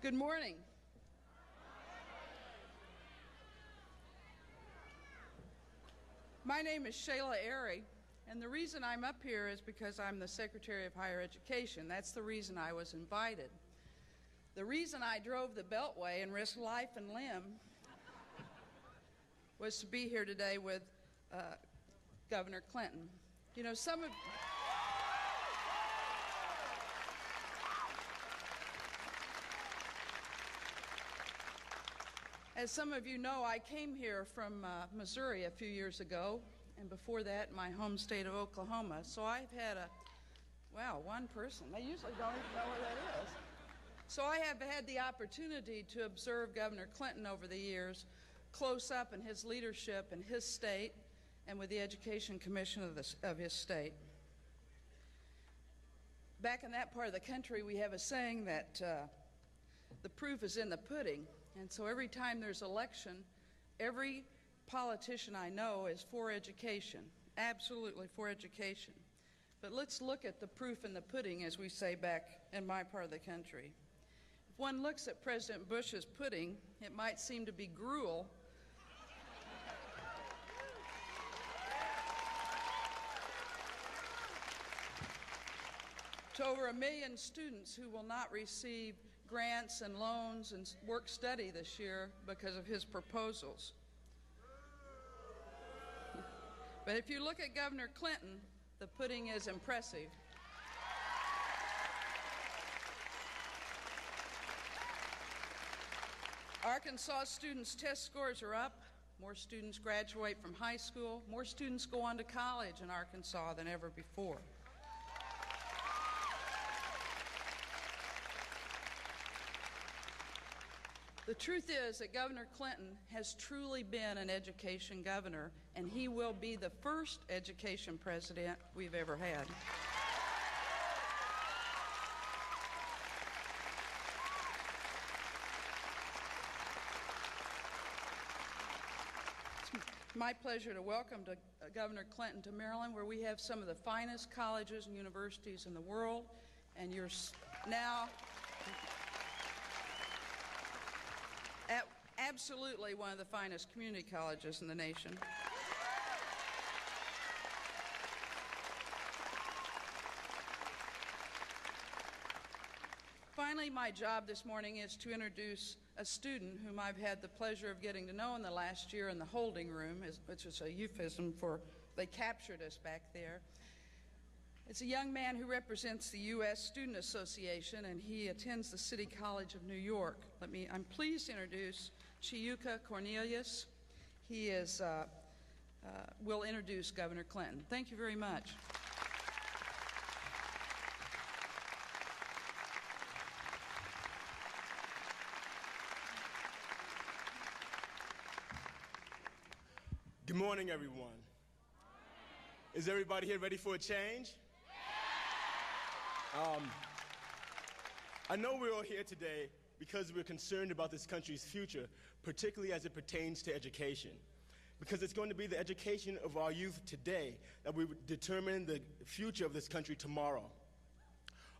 Good morning. My name is Shayla Airy, and the reason I'm up here is because I'm the Secretary of Higher Education. That's the reason I was invited. The reason I drove the Beltway and risked life and limb was to be here today with Governor Clinton. You know, as some of you know, I came here from Missouri a few years ago, and before that, my home state of Oklahoma. So I've had one person. They usually don't even know where that is. So I have had the opportunity to observe Governor Clinton over the years, close up in his leadership in his state and with the Education Commission of his state. Back in that part of the country, we have a saying that the proof is in the pudding. And so every time there's election, every politician I know is for education, absolutely for education. But let's look at the proof in the pudding, as we say back in my part of the country. If one looks at President Bush's pudding, it might seem to be gruel. To over 1 million students who will not receive grants and loans and work-study this year because of his proposals. But if you look at Governor Clinton, the pudding is impressive. Arkansas students' test scores are up. More students graduate from high school. More students go on to college in Arkansas than ever before. The truth is that Governor Clinton has truly been an education governor, and he will be the first education president we've ever had. It's my pleasure to welcome Governor Clinton to Maryland, where we have some of the finest colleges and universities in the world, and you're now absolutely one of the finest community colleges in the nation. Finally, my job this morning is to introduce a student whom I've had the pleasure of getting to know in the last year in the holding room, which is a euphemism for they captured us back there. It's a young man who represents the U.S. Student Association, and he attends the City College of New York. I'm pleased to introduce Chiuka Cornelius. He will introduce Governor Clinton. Thank you very much. Good morning, everyone. Is everybody here ready for a change? I know we're all here today because we're concerned about this country's future, particularly as it pertains to education. Because it's going to be the education of our youth today that will determine the future of this country tomorrow.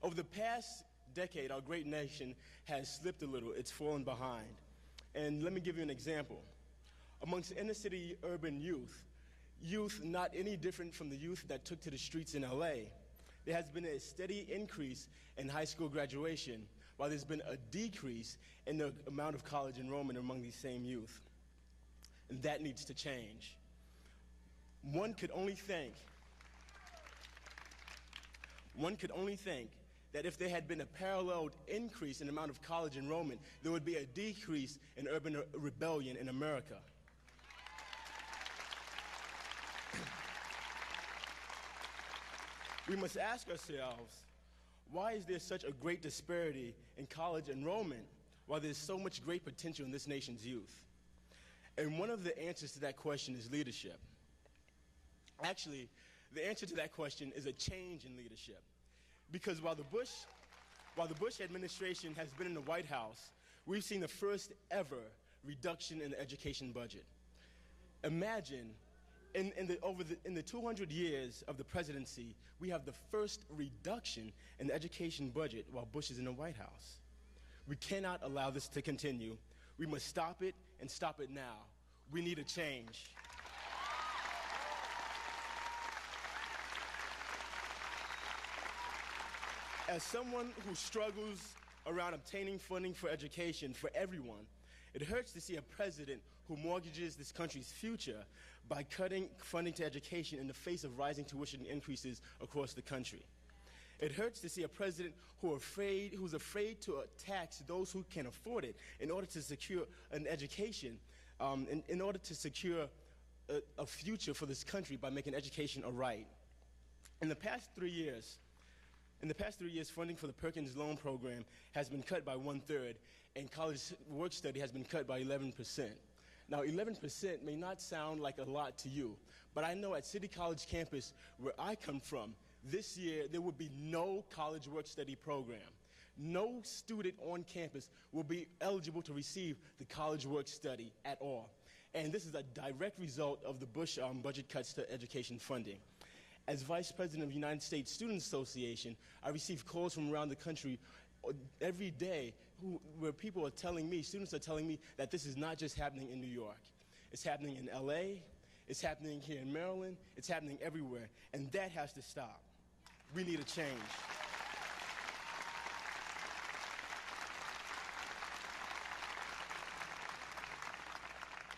Over the past decade, our great nation has slipped a little. It's fallen behind. And let me give you an example. Amongst inner-city urban youth not any different from the youth that took to the streets in LA, there has been a steady increase in high school graduation, while there's been a decrease in the amount of college enrollment among these same youth. And that needs to change. One could only think that if there had been a paralleled increase in the amount of college enrollment, there would be a decrease in urban rebellion in America. We must ask ourselves, why is there such a great disparity in college enrollment while there's so much great potential in this nation's youth? And one of the answers to that question is leadership. Actually, the answer to that question is a change in leadership. Because while the Bush administration has been in the White House, we've seen the first ever reduction in the education budget. Imagine in the 200 years of the presidency, we have the first reduction in the education budget while Bush is in the White House. We cannot allow this to continue. We must stop it and stop it now. We need a change. As someone who struggles around obtaining funding for education for everyone, it hurts to see a president who mortgages this country's future by cutting funding to education in the face of rising tuition increases across the country. It hurts to see a president who's afraid to tax those who can afford it in order to secure an education, in order to secure a future for this country by making education a right. In the past 3 years, funding for the Perkins Loan Program has been cut by 1/3, and college work study has been cut by 11%. Now, 11% may not sound like a lot to you, but I know at City College campus, where I come from, this year there will be no college work study program. No student on campus will be eligible to receive the college work study at all. And this is a direct result of the Bush budget cuts to education funding. As Vice President of the United States Student Association, I receive calls from around the country every day where people are telling me, students are telling me, that this is not just happening in New York. It's happening in LA, it's happening here in Maryland, it's happening everywhere, and that has to stop. We need a change.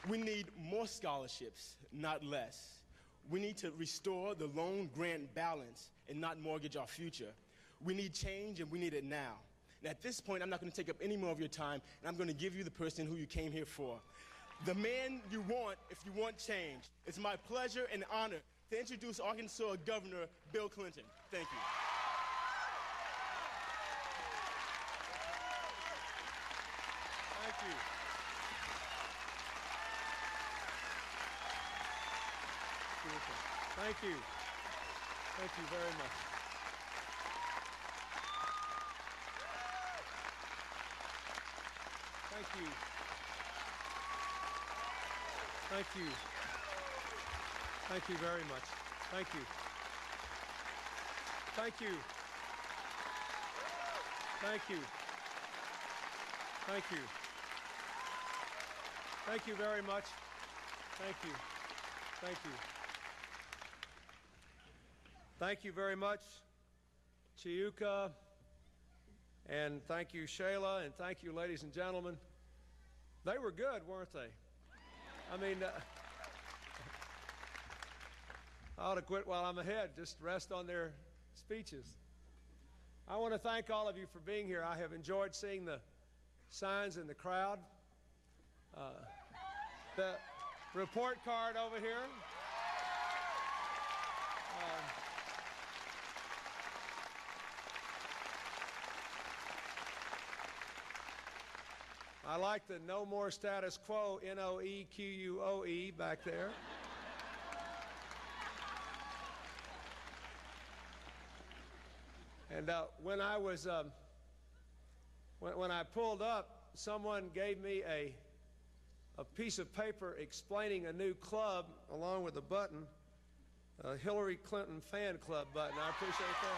We need more scholarships, not less. We need to restore the loan grant balance and not mortgage our future. We need change, and we need it now. And at this point, I'm not going to take up any more of your time, and I'm going to give you the person who you came here for. The man you want if you want change. It's my pleasure and honor to introduce Arkansas Governor Bill Clinton. Thank you. Thank you. Thank you. Thank you very much. Thank you. Thank you. Thank you very much. Thank you. Thank you. Thank you. Thank you. Thank you very much. Thank you. Thank you. Thank you very much, Chiuka, and thank you, Shayla, and thank you, ladies and gentlemen. They were good, weren't they? I mean, I ought to quit while I'm ahead, just rest on their speeches. I want to thank all of you for being here. I have enjoyed seeing the signs in the crowd. The report card over here. I like the no more status quo, NOEQUOE back there. And when I was, when I pulled up, someone gave me a piece of paper explaining a new club along with a button, a Hillary Clinton fan club button. I appreciate that.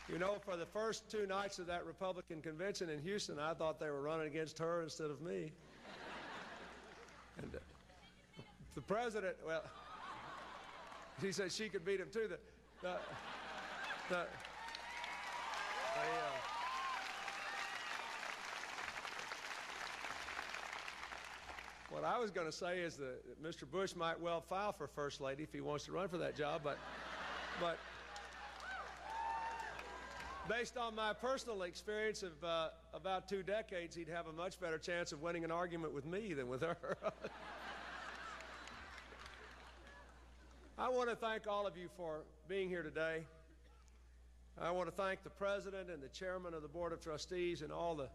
You know, for the first 2 nights of that Republican convention in Houston, I thought they were running against her instead of me. And the president, well, she said she could beat him too. What I was going to say is that Mr. Bush might well file for First Lady if he wants to run for that job, but based on my personal experience of about 2 decades, he'd have a much better chance of winning an argument with me than with her. I want to thank all of you for being here today. I want to thank the president and the chairman of the Board of Trustees and all the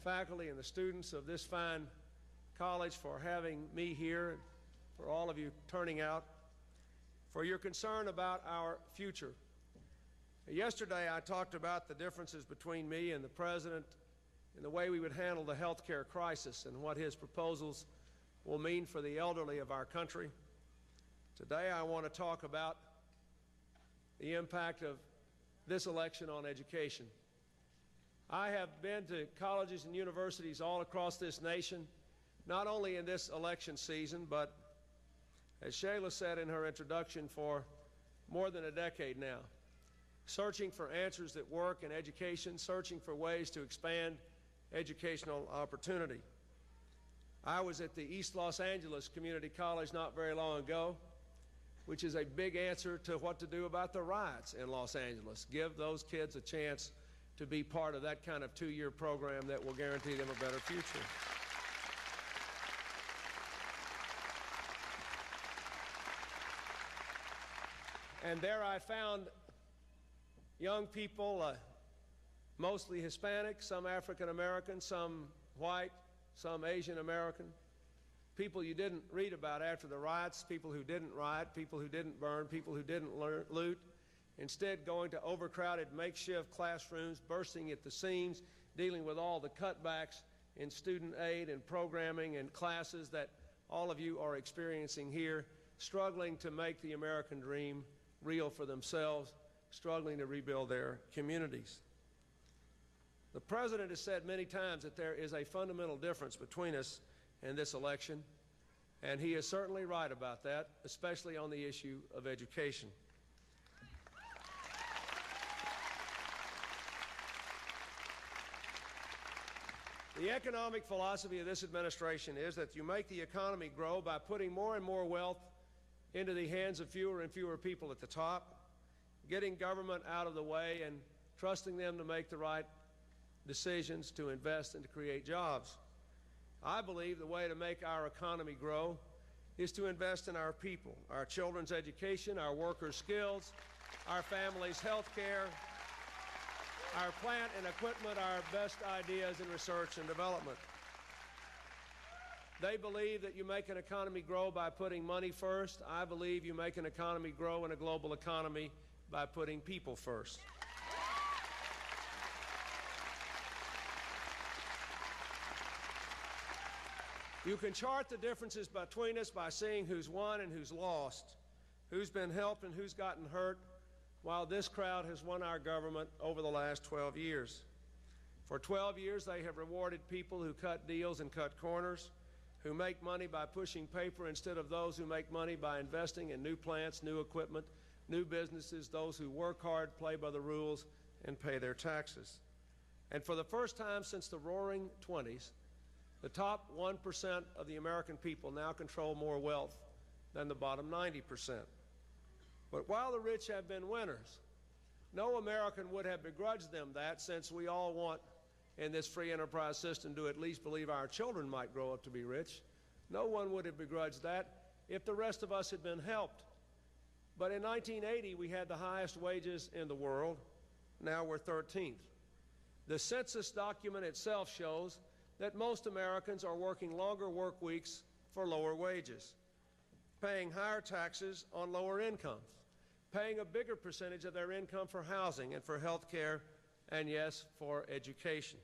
faculty and the students of this fine college for having me here, and for all of you turning out, for your concern about our future. Yesterday, I talked about the differences between me and the president in the way we would handle the health care crisis and what his proposals will mean for the elderly of our country. Today I want to talk about the impact of this election on education. I have been to colleges and universities all across this nation, not only in this election season, but, as Shayla said in her introduction, for more than a decade now, searching for answers that work in education, searching for ways to expand educational opportunity. I was at the East Los Angeles Community College not very long ago, which is a big answer to what to do about the riots in Los Angeles. Give those kids a chance to be part of that kind of two-year program that will guarantee them a better future. And there I found young people, mostly Hispanic, some African American, some white, some Asian American, people you didn't read about after the riots, people who didn't riot, people who didn't burn, people who didn't loot, instead going to overcrowded makeshift classrooms, bursting at the seams, dealing with all the cutbacks in student aid and programming and classes that all of you are experiencing here, struggling to make the American dream real for themselves, struggling to rebuild their communities. The President has said many times that there is a fundamental difference between us in this election, and he is certainly right about that, especially on the issue of education. The economic philosophy of this administration is that you make the economy grow by putting more and more wealth into the hands of fewer and fewer people at the top, getting government out of the way and trusting them to make the right decisions to invest and to create jobs. I believe the way to make our economy grow is to invest in our people, our children's education, our workers' skills, our families' health care, our plant and equipment, our best ideas in research and development. They believe that you make an economy grow by putting money first. I believe you make an economy grow in a global economy by putting people first. You can chart the differences between us by seeing who's won and who's lost, who's been helped and who's gotten hurt, while this crowd has won our government over the last 12 years. For 12 years, they have rewarded people who cut deals and cut corners, who make money by pushing paper instead of those who make money by investing in new plants, new equipment, new businesses, those who work hard, play by the rules, and pay their taxes. And for the first time since the Roaring '20s, the top 1% of the American people now control more wealth than the bottom 90%. But while the rich have been winners, no American would have begrudged them that, since we all want in this free enterprise system to at least believe our children might grow up to be rich. No one would have begrudged that if the rest of us had been helped. But in 1980, we had the highest wages in the world. Now we're 13th. The census document itself shows that most Americans are working longer work weeks for lower wages, paying higher taxes on lower incomes, paying a bigger percentage of their income for housing and for health care, and yes, for education.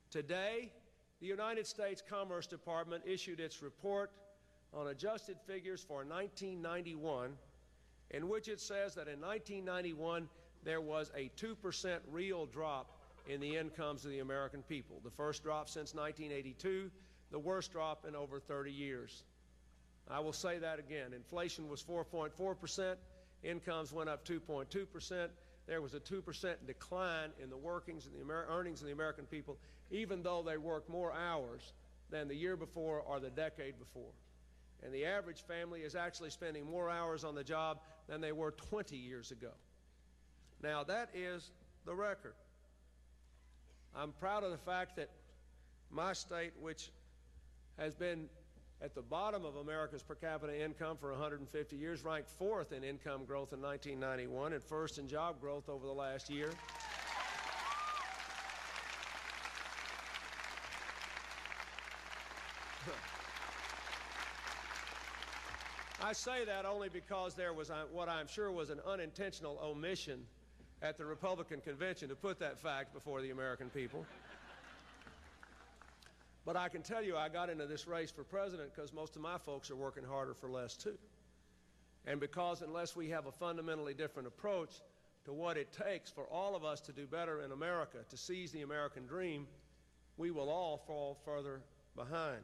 Today, the United States Commerce Department issued its report on adjusted figures for 1991, in which it says that in 1991 there was a 2% real drop in the incomes of the American people. The first drop since 1982, the worst drop in over 30 years. I will say that again. Inflation was 4.4%, incomes went up 2.2%. There was a 2% decline in the workings and the earnings of the American people, even though they worked more hours than the year before or the decade before. And the average family is actually spending more hours on the job than they were 20 years ago. Now, that is the record. I'm proud of the fact that my state, which has been at the bottom of America's per capita income for 150 years, ranked 4th in income growth in 1991 and 1st in job growth over the last year. I say that only because there was what I'm sure was an unintentional omission at the Republican convention to put that fact before the American people. But I can tell you I got into this race for president because most of my folks are working harder for less too. And because unless we have a fundamentally different approach to what it takes for all of us to do better in America, to seize the American dream, we will all fall further behind.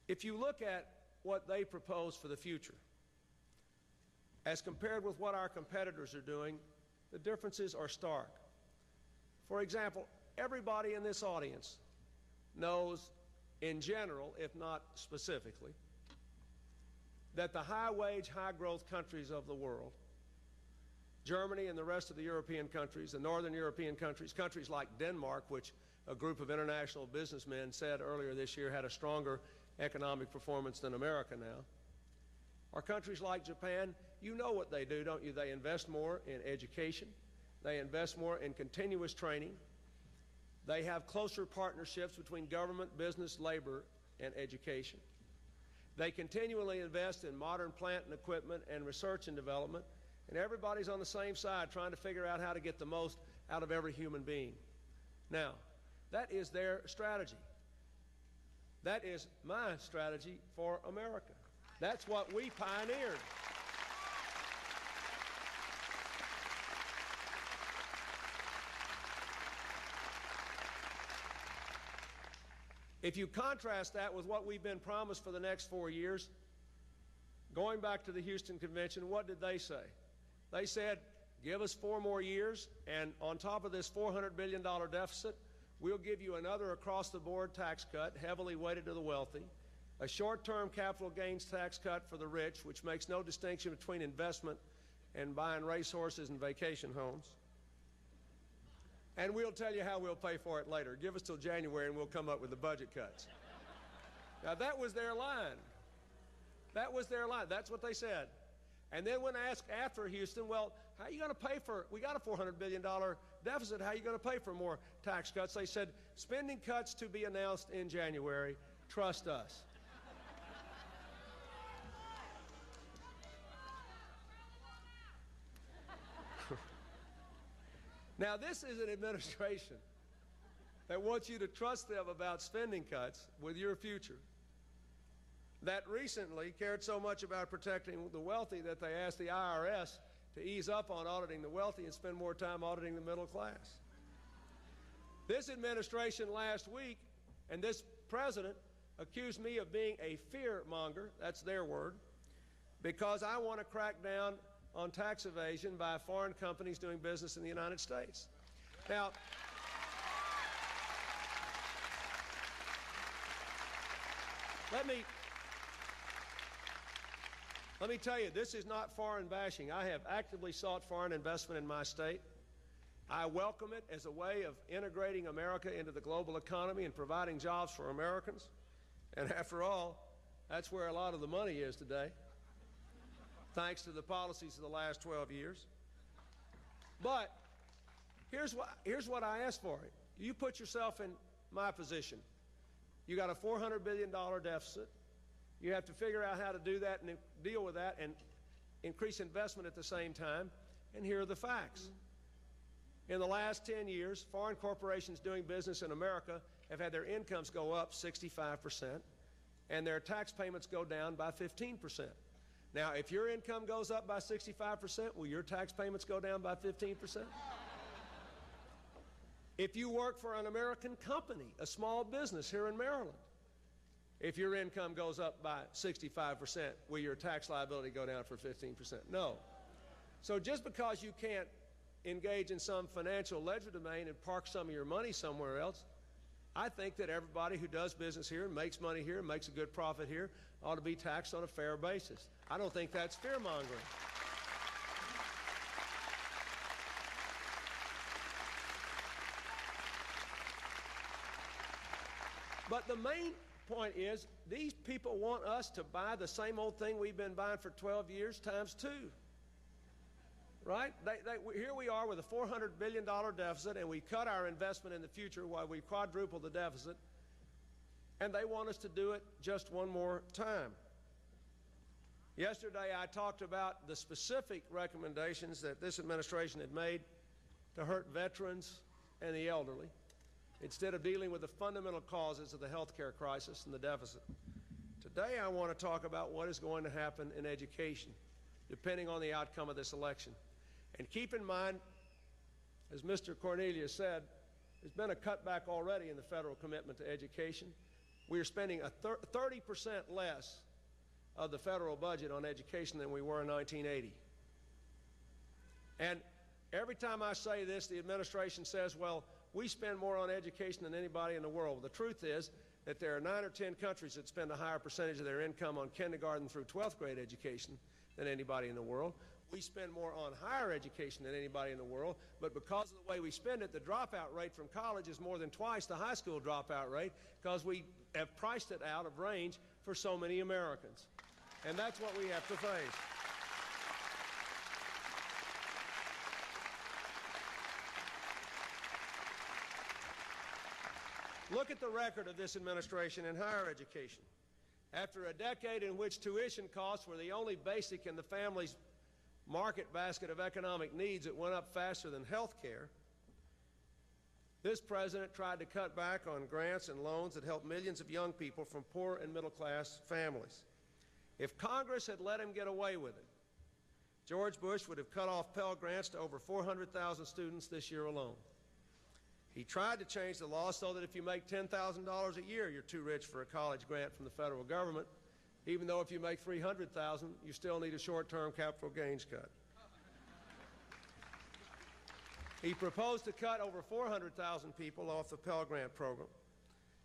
If you look at what they propose for the future, as compared with what our competitors are doing, the differences are stark. For example, everybody in this audience knows in general, if not specifically, that the high-wage, high-growth countries of the world, Germany and the rest of the European countries, the northern European countries, countries like Denmark, which a group of international businessmen said earlier this year had a stronger economic performance than America now, or countries like Japan, you know what they do, don't you? They invest more in education. They invest more in continuous training. They have closer partnerships between government, business, labor, and education. They continually invest in modern plant and equipment and research and development, and everybody's on the same side trying to figure out how to get the most out of every human being. Now, that is their strategy. That is my strategy for America. That's what we pioneered. If you contrast that with what we've been promised for the next 4 years, going back to the Houston Convention, what did they say? They said, give us 4 more years, and on top of this $400 billion deficit, we'll give you another across-the-board tax cut, heavily weighted to the wealthy, a short-term capital gains tax cut for the rich, which makes no distinction between investment and buying racehorses and vacation homes. And we'll tell you how we'll pay for it later. Give us till January and we'll come up with the budget cuts. Now, that was their line. That was their line. That's what they said. And then when asked after Houston, well, how are you going to pay for, we got a $400 billion deficit, how are you going to pay for more tax cuts? They said, spending cuts to be announced in January. Trust us. Now, this is an administration that wants you to trust them about spending cuts with your future, that recently cared so much about protecting the wealthy that they asked the IRS to ease up on auditing the wealthy and spend more time auditing the middle class. This administration last week and this president accused me of being a fear monger, that's their word, because I want to crack down on tax evasion by foreign companies doing business in the United States. Now, let me tell you, this is not foreign bashing. I have actively sought foreign investment in my state. I welcome it as a way of integrating America into the global economy and providing jobs for Americans. And after all, that's where a lot of the money is today, thanks to the policies of the last 12 years. But here's what I ask for. You put yourself in my position. You got a $400 billion deficit. You have to figure out how to do that and deal with that and increase investment at the same time. And here are the facts. In the last 10 years, foreign corporations doing business in America have had their incomes go up 65% and their tax payments go down by 15%. Now, if your income goes up by 65%, will your tax payments go down by 15%? If you work for an American company, a small business here in Maryland, if your income goes up by 65%, will your tax liability go down for 15%? No. So just because you can't engage in some financial legerdemain and park some of your money somewhere else, I think that everybody who does business here and makes money here and makes a good profit here ought to be taxed on a fair basis. I don't think that's fear-mongering. But the main point is, these people want us to buy the same old thing we've been buying for 12 years times 2. Right? Here we are with a $400 billion deficit, and we cut our investment in the future while we quadruple the deficit, and they want us to do it just one more time. Yesterday, I talked about the specific recommendations that this administration had made to hurt veterans and the elderly, instead of dealing with the fundamental causes of the health care crisis and the deficit. Today I want to talk about what is going to happen in education, depending on the outcome of this election. And keep in mind, as Mr. Cornelius said, there's been a cutback already in the federal commitment to education. We are spending 30% less of the federal budget on education than we were in 1980. And every time I say this, the administration says, well, we spend more on education than anybody in the world. Well, the truth is that there are 9 or 10 countries that spend a higher percentage of their income on kindergarten through 12th grade education than anybody in the world. We spend more on higher education than anybody in the world, but because of the way we spend it, the dropout rate from college is more than twice the high school dropout rate because we have priced it out of range for so many Americans. And that's what we have to face. Look at the record of this administration in higher education. After a decade in which tuition costs were the only basic in the family's market basket of economic needs that went up faster than health care, this president tried to cut back on grants and loans that helped millions of young people from poor and middle-class families. If Congress had let him get away with it, George Bush would have cut off Pell Grants to over 400,000 students this year alone. He tried to change the law so that if you make $10,000 a year, you're too rich for a college grant from the federal government, even though if you make $300,000, you still need a short-term capital gains cut. He proposed to cut over 400,000 people off the Pell Grant program.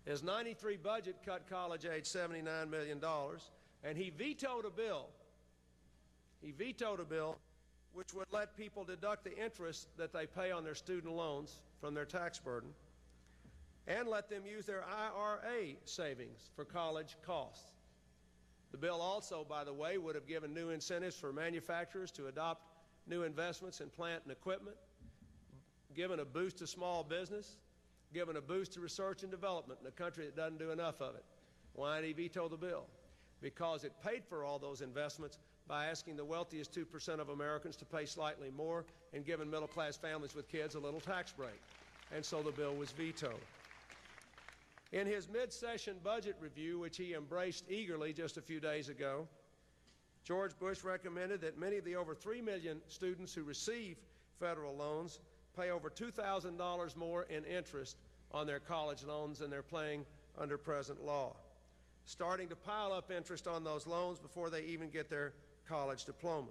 His '93 budget cut college aid $79 million, and he vetoed a bill which would let people deduct the interest that they pay on their student loans from their tax burden and let them use their IRA savings for college costs. The bill also, by the way, would have given new incentives for manufacturers to adopt new investments in plant and equipment, given a boost to small business, given a boost to research and development in a country that doesn't do enough of it. Why did he veto the bill? Because it paid for all those investments by asking the wealthiest 2% of Americans to pay slightly more and giving middle-class families with kids a little tax break. And so the bill was vetoed. In his mid-session budget review, which he embraced eagerly just a few days ago, George Bush recommended that many of the over 3 million students who receive federal loans pay over $2,000 more in interest on their college loans than they're paying under present law, starting to pile up interest on those loans before they even get their college diploma.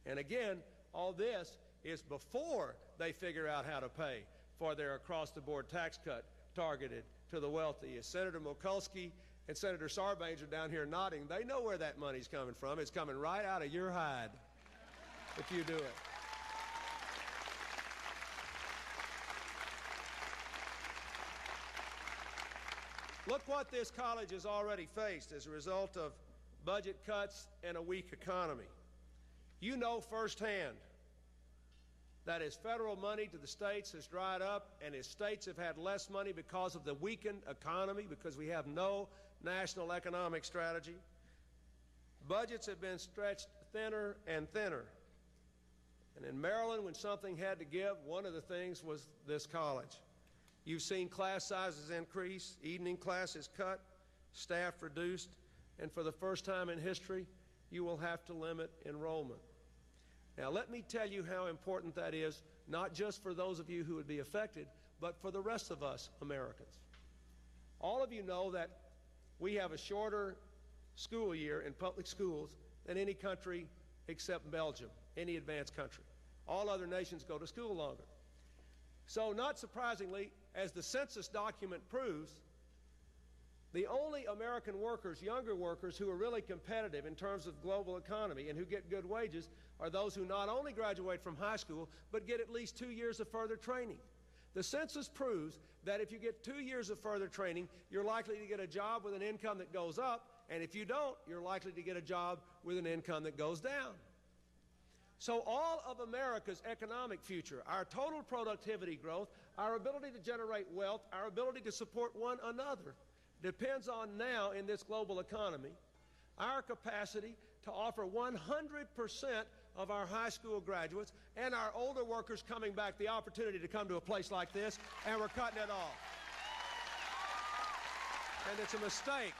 And again, all this is before they figure out how to pay for their across-the-board tax cut targeted to the wealthy. As Senator Mikulski and Senator Sarbanes are down here nodding, they know where that money's coming from. It's coming right out of your hide if you do it. Look what this college has already faced as a result of budget cuts and a weak economy. You know firsthand that as federal money to the states has dried up and as states have had less money because of the weakened economy, because we have no national economic strategy, budgets have been stretched thinner and thinner. And in Maryland, when something had to give, one of the things was this college. You've seen class sizes increase, evening classes cut, staff reduced, and for the first time in history, you will have to limit enrollment. Now, let me tell you how important that is, not just for those of you who would be affected, but for the rest of us Americans. All of you know that we have a shorter school year in public schools than any country except Belgium, any advanced country. All other nations go to school longer. So, not surprisingly, as the census document proves, the only American workers, younger workers, who are really competitive in terms of global economy and who get good wages are those who not only graduate from high school, but get at least 2 years of further training. The census proves that if you get 2 years of further training, you're likely to get a job with an income that goes up, and if you don't, you're likely to get a job with an income that goes down. So all of America's economic future, our total productivity growth, our ability to generate wealth, our ability to support one another, depends on now in this global economy, our capacity to offer 100% of our high school graduates and our older workers coming back the opportunity to come to a place like this, and we're cutting it off. And it's a mistake.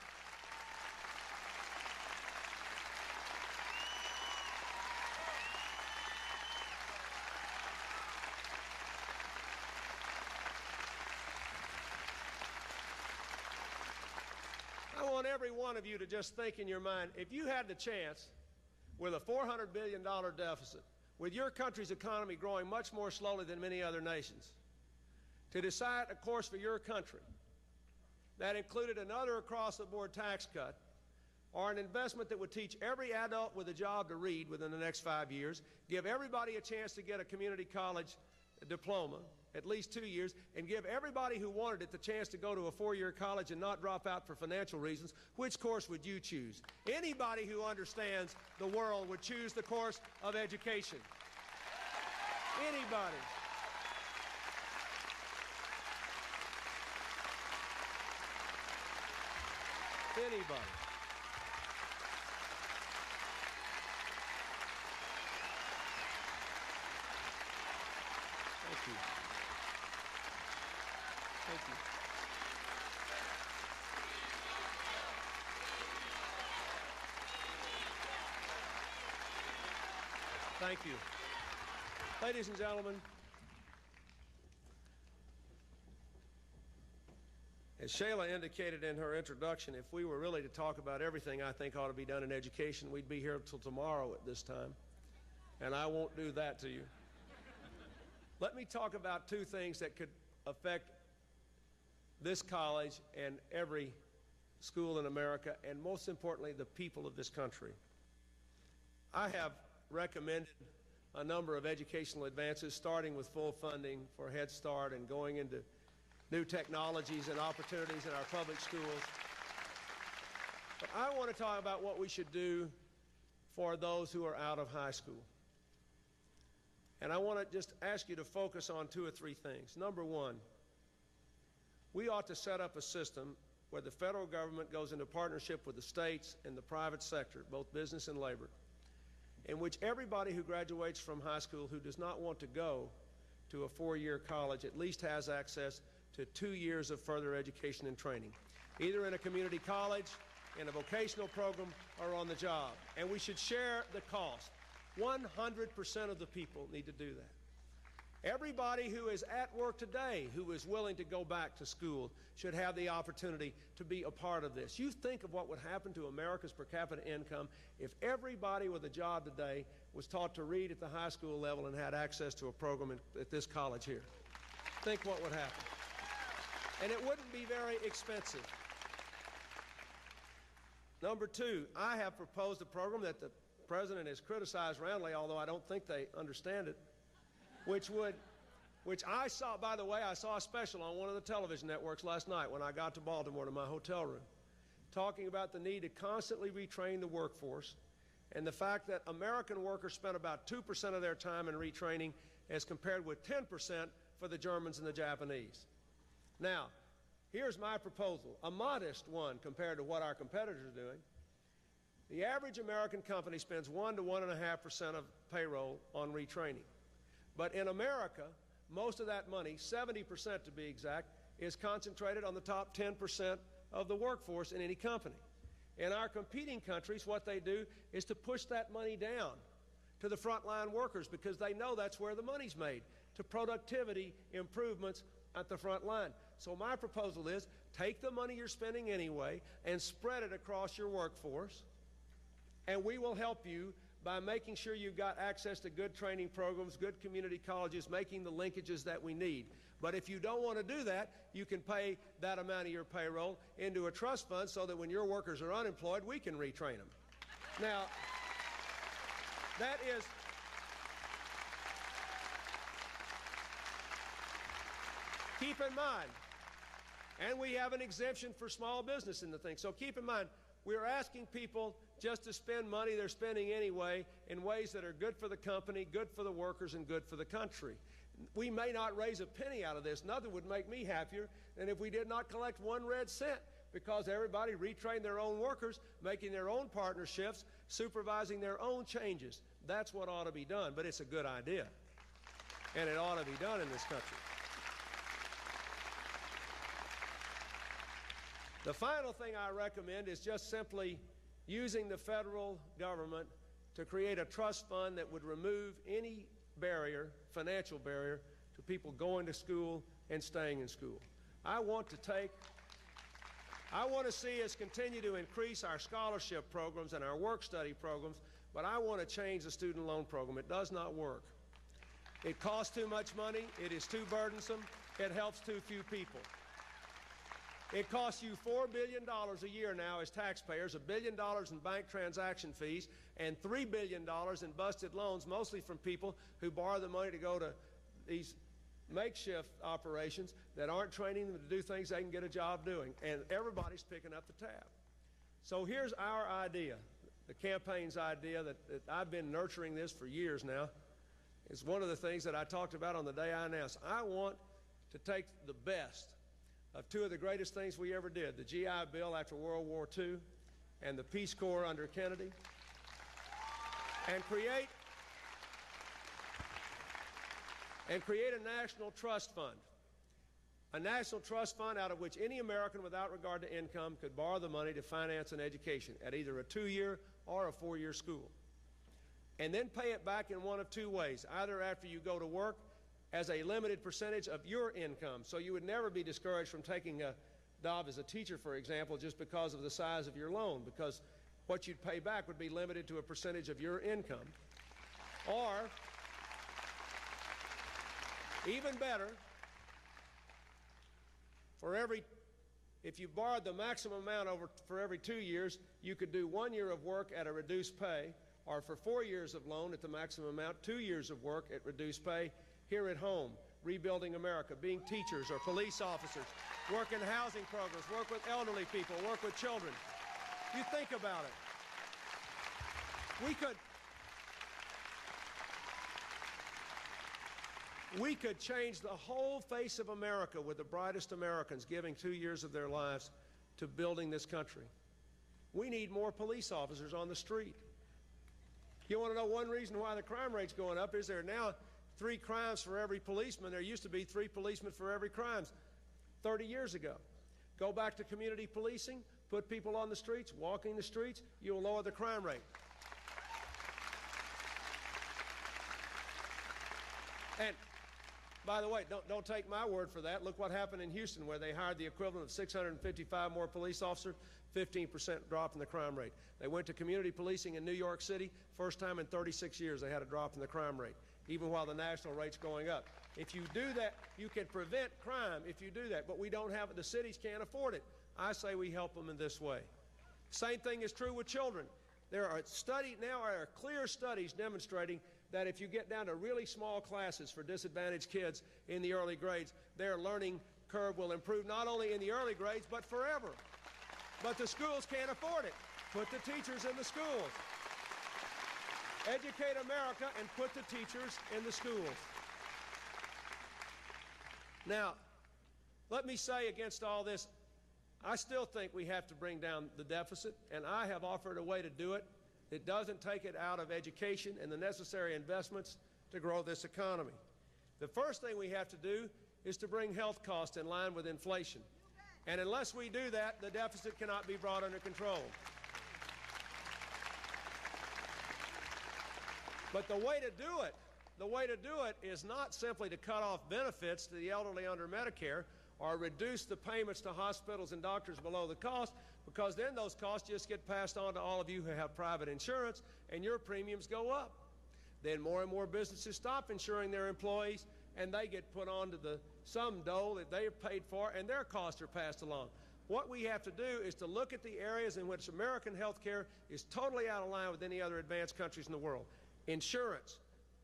I want every one of you to just think in your mind, if you had the chance, with a $400 billion deficit, with your country's economy growing much more slowly than many other nations, to decide a course for your country that included another across-the-board tax cut or an investment that would teach every adult with a job to read within the next 5 years, give everybody a chance to get a community college diploma, at least 2 years, and give everybody who wanted it the chance to go to a 4-year college and not drop out for financial reasons, which course would you choose? Anybody who understands the world would choose the course of education. Anybody. Anybody. Thank you. Thank you. Thank you. Ladies and gentlemen, as Shayla indicated in her introduction, if we were really to talk about everything I think ought to be done in education, we'd be here until tomorrow at this time, and I won't do that to you. Let me talk about two things that could affect this college and every school in America, and most importantly, the people of this country. I have recommended a number of educational advances, starting with full funding for Head Start and going into new technologies and opportunities in our public schools. But I want to talk about what we should do for those who are out of high school. And I want to just ask you to focus on 2 or 3 things. Number one, we ought to set up a system where the federal government goes into partnership with the states and the private sector, both business and labor, in which everybody who graduates from high school who does not want to go to a 4-year college at least has access to 2 years of further education and training, either in a community college, in a vocational program, or on the job. And we should share the cost. 100% of the people need to do that. Everybody who is at work today who is willing to go back to school should have the opportunity to be a part of this. You think of what would happen to America's per capita income if everybody with a job today was taught to read at the high school level and had access to a program at this college here. Think what would happen. And it wouldn't be very expensive. Number 2, I have proposed a program that the President has criticized roundly, although I don't think they understand it, which I saw, by the way, I saw a special on one of the television networks last night when I got to Baltimore to my hotel room, talking about the need to constantly retrain the workforce and the fact that American workers spend about 2% of their time in retraining as compared with 10% for the Germans and the Japanese. Now, here's my proposal, a modest one compared to what our competitors are doing. The average American company spends 1 to 1.5% of payroll on retraining. But in America, most of that money, 70% to be exact, is concentrated on the top 10% of the workforce in any company. In our competing countries, what they do is to push that money down to the frontline workers because they know that's where the money's made, to productivity improvements at the front line. So my proposal is take the money you're spending anyway and spread it across your workforce, and we will help you by making sure you've got access to good training programs, good community colleges, making the linkages that we need. But if you don't want to do that, you can pay that amount of your payroll into a trust fund so that when your workers are unemployed, we can retrain them. Now, that is... Keep in mind, and we have an exemption for small business in the thing, so keep in mind, we're asking people just to spend money they're spending anyway in ways that are good for the company, good for the workers, and good for the country. We may not raise a penny out of this. Nothing would make me happier than if we did not collect 1 red cent because everybody retrained their own workers, making their own partnerships, supervising their own changes. That's what ought to be done, but it's a good idea, and it ought to be done in this country. The final thing I recommend is just simply using the federal government to create a trust fund that would remove any barrier, financial barrier, to people going to school and staying in school. I want to see us continue to increase our scholarship programs and our work-study programs, but I want to change the student loan program. It does not work. It costs too much money. It is too burdensome. It helps too few people. It costs you $4 billion a year now as taxpayers, $1 billion in bank transaction fees, and $3 billion in busted loans, mostly from people who borrow the money to go to these makeshift operations that aren't training them to do things they can get a job doing, and everybody's picking up the tab. So here's our idea, the campaign's idea that I've been nurturing this for years now. It's one of the things that I talked about on the day I announced. I want to take the best of two of the greatest things we ever did, the GI Bill after World War II and the Peace Corps under Kennedy, and create a national trust fund. A national trust fund out of which any American without regard to income could borrow the money to finance an education at either a 2-year or a 4-year school. And then pay it back in one of two ways, either after you go to work as a limited percentage of your income. So you would never be discouraged from taking a job as a teacher, for example, just because of the size of your loan, because what you'd pay back would be limited to a percentage of your income. Or, even better, if you borrowed the maximum amount for every 2 years, you could do 1 year of work at a reduced pay, or for 4 years of loan at the maximum amount, 2 years of work at reduced pay here at home, rebuilding America, being teachers or police officers, work in housing programs, work with elderly people, work with children. You think about it. We could change the whole face of America with the brightest Americans giving 2 years of their lives to building this country. We need more police officers on the street. You want to know one reason why the crime rate's going up is there are now 3 crimes for every policeman. There used to be 3 policemen for every crime 30 years ago. Go back to community policing, put people on the streets, walking the streets, you'll lower the crime rate. And by the way, don't take my word for that. Look what happened in Houston, where they hired the equivalent of 655 more police officers, 15% drop in the crime rate. They went to community policing in New York City. First time in 36 years they had a drop in the crime rate, even while the national rate's going up. If you do that, you can prevent crime if you do that, but we don't have it. The cities can't afford it. I say we help them in this way. Same thing is true with children. There are clear studies demonstrating that if you get down to really small classes for disadvantaged kids in the early grades, their learning curve will improve not only in the early grades, but forever. But the schools can't afford it. Put the teachers in the schools. Educate America and put the teachers in the schools. Now, let me say against all this, I still think we have to bring down the deficit, and I have offered a way to do it. It doesn't take it out of education and the necessary investments to grow this economy. The first thing we have to do is to bring health costs in line with inflation. And unless we do that, the deficit cannot be brought under control. But the way to do it is not simply to cut off benefits to the elderly under Medicare or reduce the payments to hospitals and doctors below the cost, because then those costs just get passed on to all of you who have private insurance, and your premiums go up. Then more and more businesses stop insuring their employees, and they get put onto some dole that they have paid for, and their costs are passed along. What we have to do is to look at the areas in which American health care is totally out of line with any other advanced countries in the world. Insurance,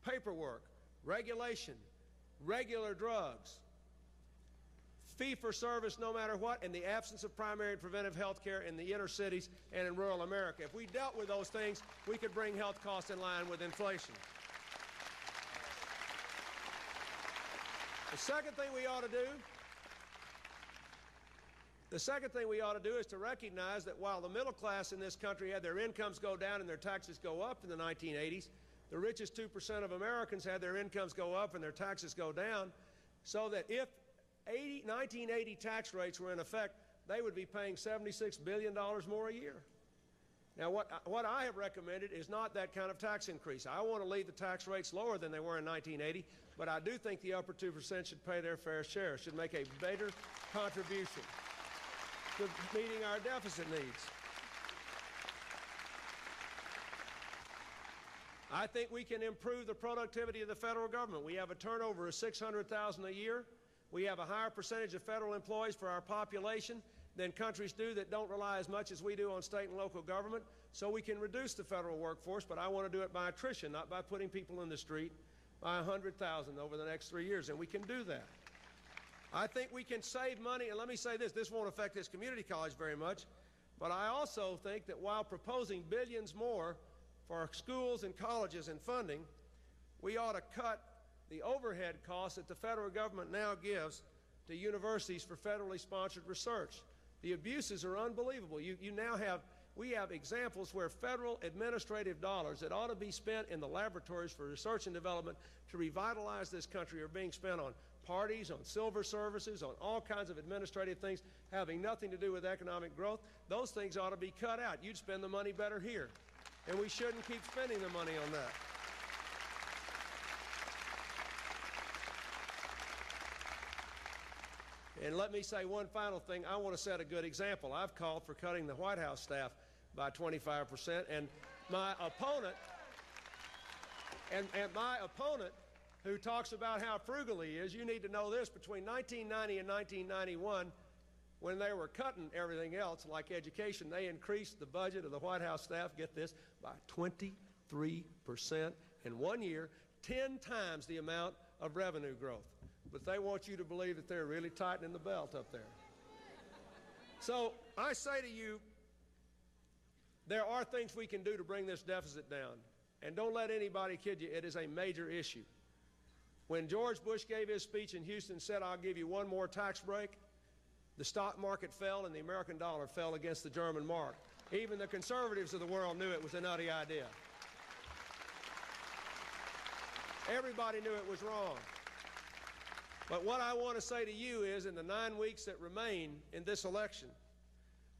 paperwork, regulation, regular drugs, fee-for-service no matter what, and the absence of primary and preventive health care in the inner cities and in rural America. If we dealt with those things, we could bring health costs in line with inflation. The second thing we ought to do is to recognize that while the middle class in this country had their incomes go down and their taxes go up in the 1980s, the richest 2% of Americans had their incomes go up and their taxes go down, so that if 1980 tax rates were in effect, they would be paying $76 billion more a year. Now, what I have recommended is not that kind of tax increase. I want to leave the tax rates lower than they were in 1980, but I do think the upper 2% should pay their fair share, should make a better contribution to meeting our deficit needs. I think we can improve the productivity of the federal government. We have a turnover of 600,000 a year. We have a higher percentage of federal employees for our population than countries do that don't rely as much as we do on state and local government. So we can reduce the federal workforce, but I want to do it by attrition, not by putting people in the street, by 100,000 over the next 3 years, and we can do that. I think we can save money, and let me say this won't affect this community college very much, but I also think that while proposing billions more for schools and colleges and funding, we ought to cut the overhead costs that the federal government now gives to universities for federally sponsored research. The abuses are unbelievable. We have examples where federal administrative dollars that ought to be spent in the laboratories for research and development to revitalize this country are being spent on parties, on silver services, on all kinds of administrative things having nothing to do with economic growth. Those things ought to be cut out. You'd spend the money better here. And we shouldn't keep spending the money on that. And let me say one final thing. I want to set a good example. I've called for cutting the White House staff by 25%, and my opponent, who talks about how frugal he is, you need to know this, between 1990 and 1991, when they were cutting everything else, like education, they increased the budget of the White House staff, get this, by 23% in 1 year, 10 times the amount of revenue growth. But they want you to believe that they're really tightening the belt up there. So I say to you, there are things we can do to bring this deficit down. And don't let anybody kid you, it is a major issue. When George Bush gave his speech in Houston and said, "I'll give you one more tax break," the stock market fell and the American dollar fell against the German mark. Even the conservatives of the world knew it was a nutty idea. Everybody knew it was wrong. But what I want to say to you is, in the 9 weeks that remain in this election,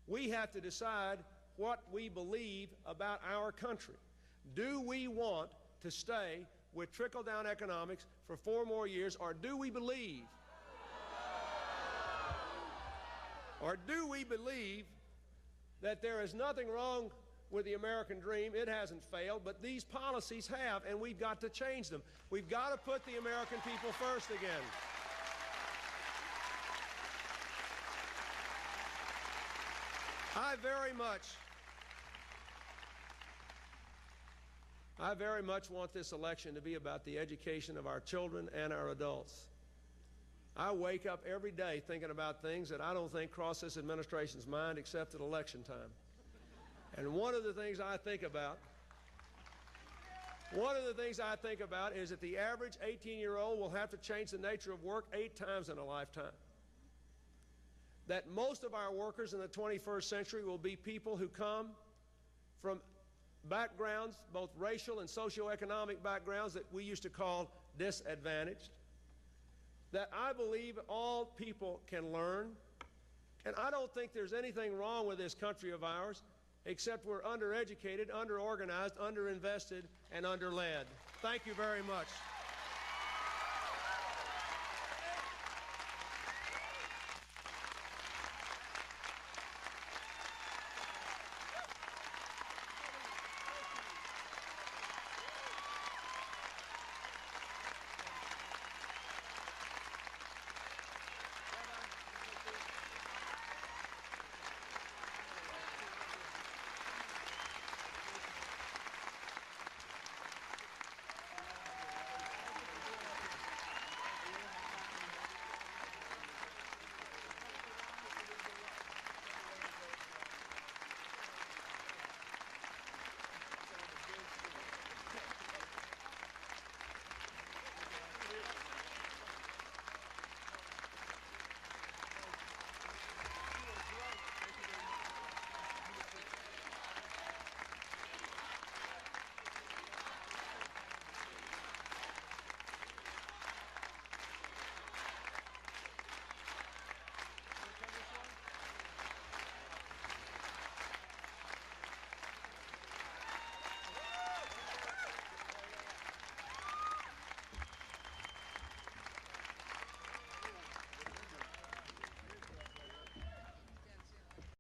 we have to decide what we believe about our country. Do we want to stay with trickle-down economics for 4 more years, or do we believe that there is nothing wrong with the American dream? It hasn't failed, but these policies have, and we've got to change them. We've got to put the American people first again. I very much want this election to be about the education of our children and our adults. I wake up every day thinking about things that I don't think cross this administration's mind except at election time. And one of the things I think about is that the average 18-year-old will have to change the nature of work 8 times in a lifetime. That most of our workers in the 21st century will be people who come from backgrounds, both racial and socioeconomic backgrounds, that we used to call disadvantaged. That I believe all people can learn. And I don't think there's anything wrong with this country of ours, except we're undereducated, underorganized, underinvested, and underled. Thank you very much.